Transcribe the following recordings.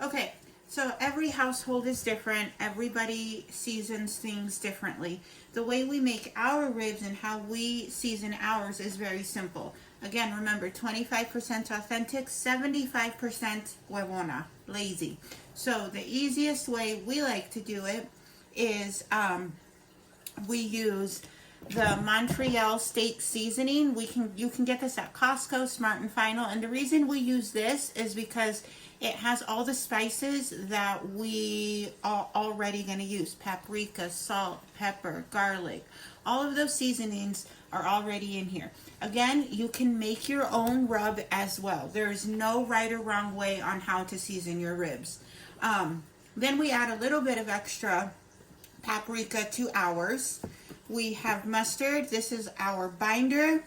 Okay, so every household is different. Everybody seasons things differently. The way we make our ribs and how we season ours is very simple. Again, remember 25% authentic, 75% huevona, lazy. So the easiest way we like to do it is we use the Montreal steak seasoning. You can get this at Costco, Smart and Final, and the reason we use this is because it has all the spices that we are already going to use: paprika, salt, pepper, garlic. All of those seasonings are already in here. Again, you can make your own rub as well. There is no right or wrong way on how to season your ribs. Then we add a little bit of extra paprika to ours. We have mustard. This is our binder.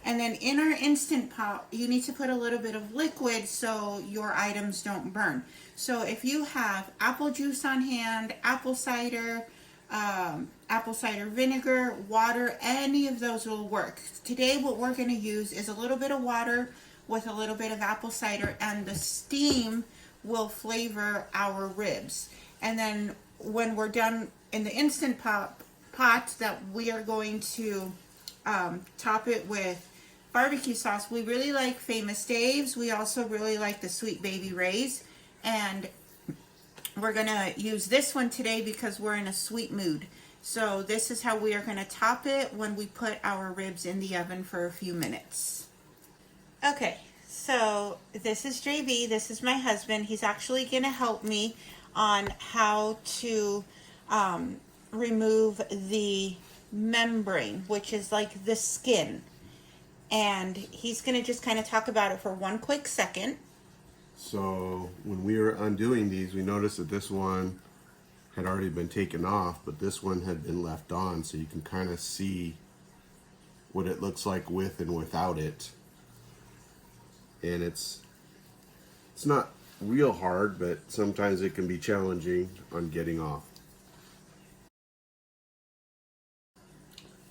And then in our Instant Pot, you need to put a little bit of liquid so your items don't burn. So if you have apple juice on hand, apple cider vinegar, water, any of those will work. Today what we're going to use is a little bit of water with a little bit of apple cider, and the steam will flavor our ribs. And then when we're done in the Instant Pot that we are going to top it with barbecue sauce. We really like Famous Dave's. We also really like the Sweet Baby Ray's, and we're gonna use this one today because we're in a sweet mood. So this is how we are gonna top it when we put our ribs in the oven for a few minutes. Okay, so this is JB. This is my husband. He's actually gonna help me on how to remove the membrane, which is like the skin, and he's going to just kind of talk about it for one quick second. So when we were undoing these, we noticed that this one had already been taken off, but this one had been left on, so you can kind of see what it looks like with and without it. And it's not real hard, but sometimes it can be challenging on getting off.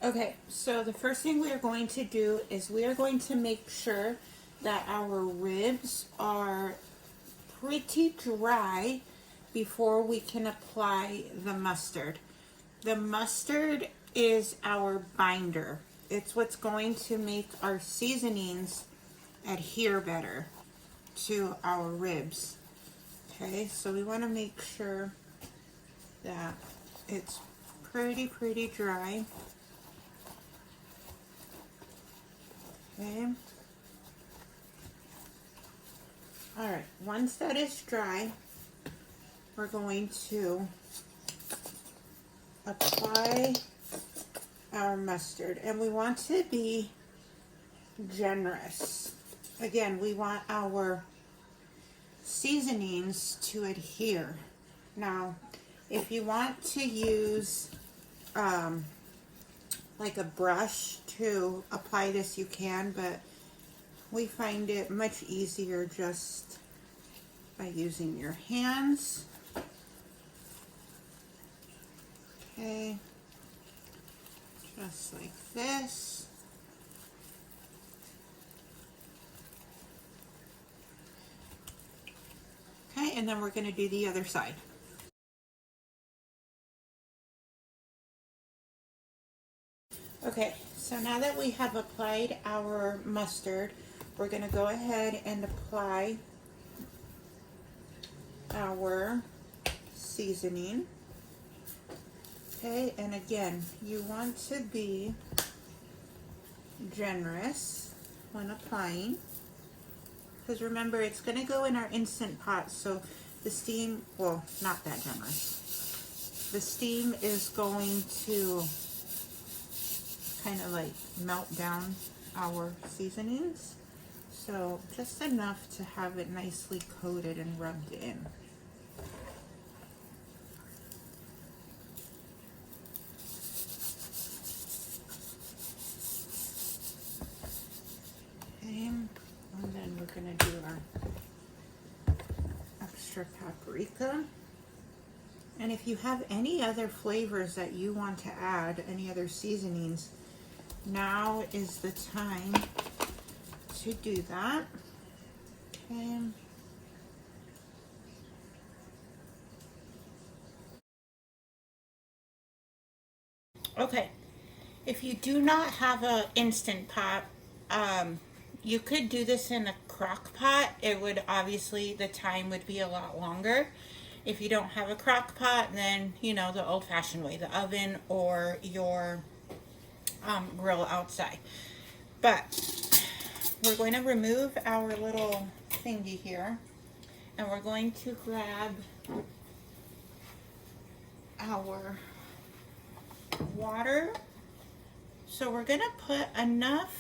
Okay, so the first thing we are going to do is we are going to make sure that our ribs are pretty dry before we can apply the mustard. The mustard is our binder. It's what's going to make our seasonings adhere better to our ribs. Okay, so we want to make sure that it's pretty dry. Okay. All right, once that is dry, we're going to apply our mustard, and we want to be generous. Again, we want our seasonings to adhere. Now, if you want to use like a brush to apply this, you can, but we find it much easier just by using your hands. Okay, just like this. Okay, and then we're going to do the other side. Okay, so now that we have applied our mustard, we're going to go ahead and apply our seasoning. Okay, and again, you want to be generous when applying, because remember, it's going to go in our Instant Pot, so the steam, well, not that generous. The steam is going to kind of like melt down our seasonings, so just enough to have it nicely coated and rubbed in. Okay, and then we're going to do our extra paprika. And if you have any other flavors that you want to add, any other seasonings, now is the time to do that. Okay. Okay, if you do not have an Instant Pot, you could do this in a crock pot. It would obviously, the time would be a lot longer. If you don't have a crock pot, then you know the old-fashioned way, the oven or your grill outside. But we're going to remove our little thingy here, and we're going to grab our water. So we're gonna put enough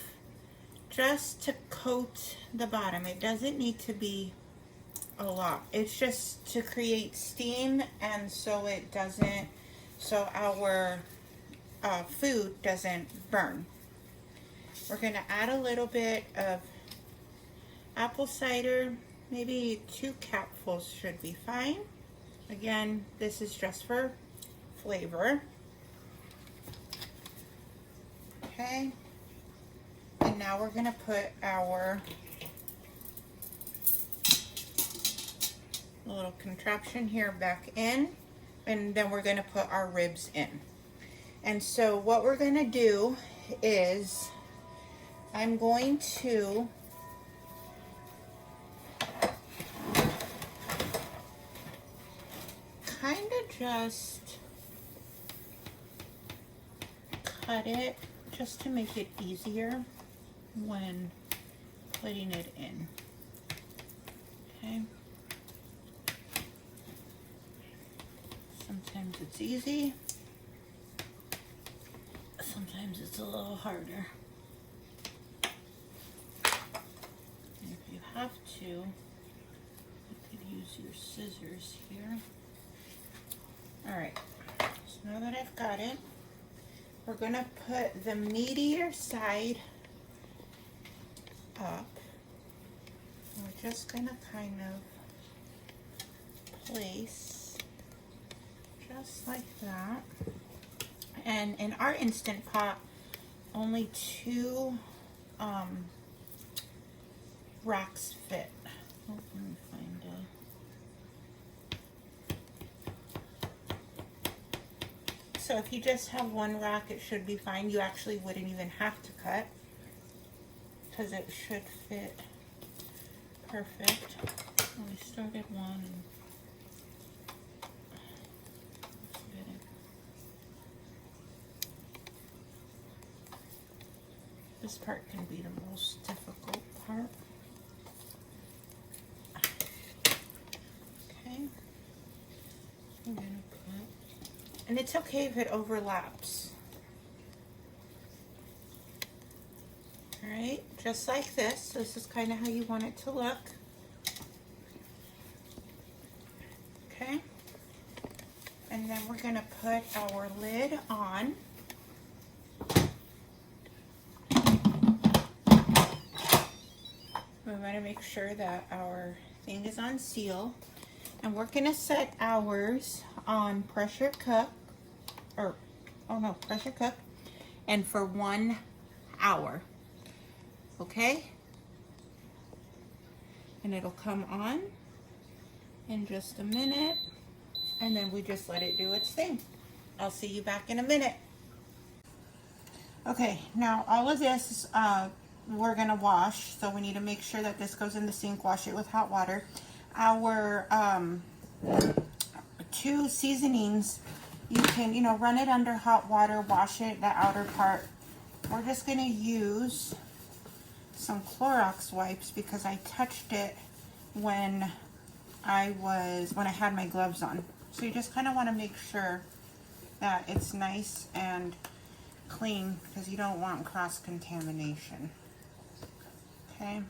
just to coat the bottom. It doesn't need to be a lot. It's just to create steam, and so it doesn't, so our food doesn't burn. We're gonna add a little bit of apple cider. Maybe 2 capfuls should be fine. Again, this is just for flavor. Okay, and now we're gonna put our little contraption here back in, and then we're gonna put our ribs in. And so what we're gonna do is I'm going to kind of just cut it just to make it easier when putting it in. Okay. Sometimes it's easy, sometimes it's a little harder. And if you have to, you could use your scissors here. Alright, so now that I've got it, we're going to put the meatier side up. We're just going to kind of place just like that. And in our Instant Pot, only 2 racks fit. Oh, let me find a... So if you just have 1 rack, it should be fine. You actually wouldn't even have to cut, because it should fit perfect. We started 1 and fit it. This part can be the most difficult part. Okay. I'm gonna put, and it's okay if it overlaps. Alright, just like this. This is kind of how you want it to look. Okay. And then we're going to put our lid on. We want to make sure that our thing is on seal. And we're going to set ours on pressure cook. Pressure cook. And for 1 hour. Okay? And it'll come on in just a minute, and then we just let it do its thing. I'll see you back in a minute. Okay, now all of this we're gonna wash, so we need to make sure that this goes in the sink. Wash it with hot water. Our 2 seasonings, you can run it under hot water, wash it, the outer part. We're just gonna use some Clorox wipes because I touched it when I had my gloves on. So you just kind of want to make sure that it's nice and clean because you don't want cross-contamination. Okay.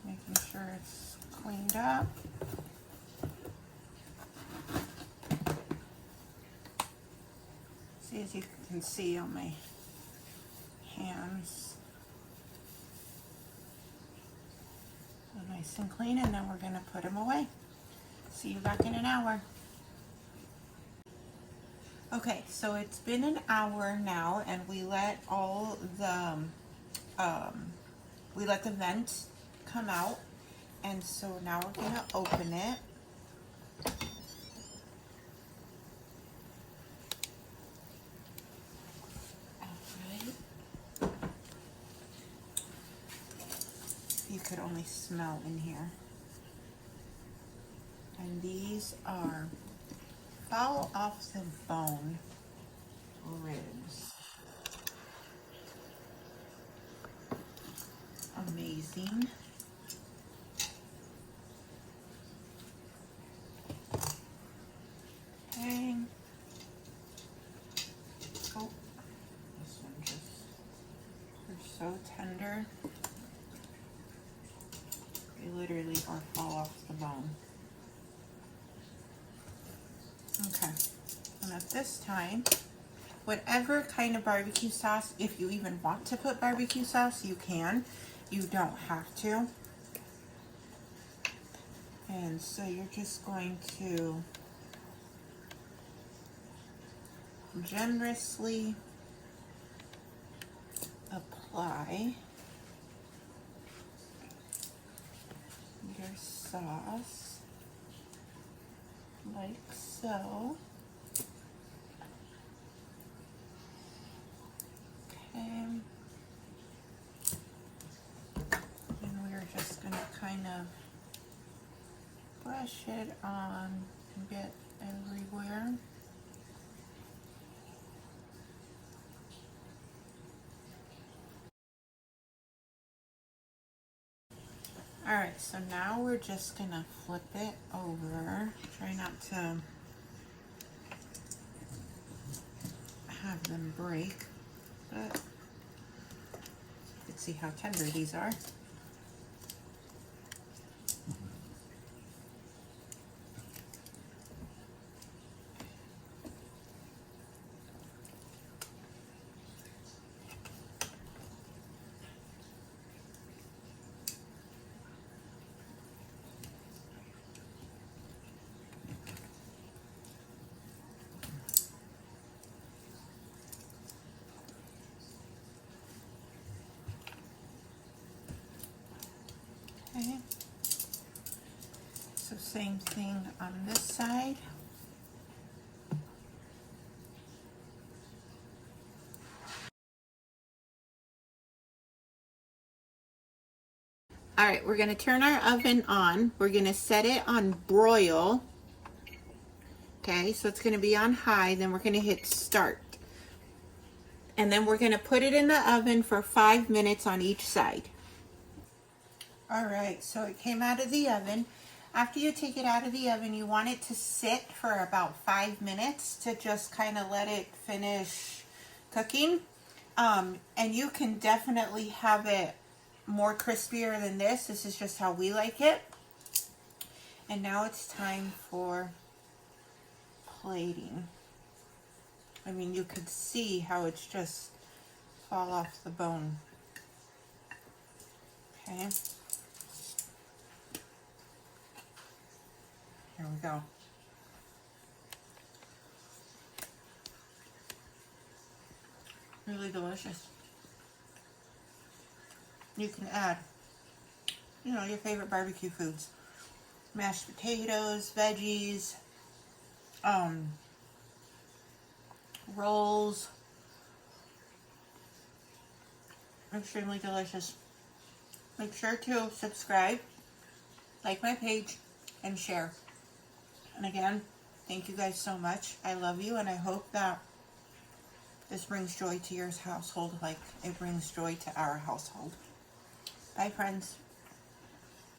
Making sure it's cleaned up. See, as you can see on my hands. So nice and clean, and then we're going to put them away. See you back in an hour. Okay, so it's been an hour now, and we let all the vent come out, and so now we're going to open it. could only smell in here. And these are fall off the bone ribs. Amazing. Okay. Oh, this one just, they're so tender. They literally are fall off the bone. Okay, and at this time, whatever kind of barbecue sauce, if you even want to put barbecue sauce, you can. You don't have to. And so you're just going to generously apply your sauce like so. Okay. And we're just going to kind of brush it on a bit everywhere. Alright, so now we're just going to flip it over. Try not to have them break, but you can see how tender these are. Okay. So same thing on this side. All right, we're going to turn our oven on. We're going to set it on broil. Okay, so it's going to be on high. Then we're going to hit start. And then we're going to put it in the oven for 5 minutes on each side. All right, so it came out of the oven. After you take it out of the oven, you want it to sit for about 5 minutes to just kind of let it finish cooking. And you can definitely have it more crispier than this. This is just how we like it. And now it's time for plating. I mean, you could see how it's just fall off the bone. Okay. Here we go. Really delicious. You can add, you know, your favorite barbecue foods. Mashed potatoes, veggies, rolls. Extremely delicious. Make sure to subscribe, like my page, and share. And again, thank you guys so much. I love you, and I hope that this brings joy to your household like it brings joy to our household. Bye, friends.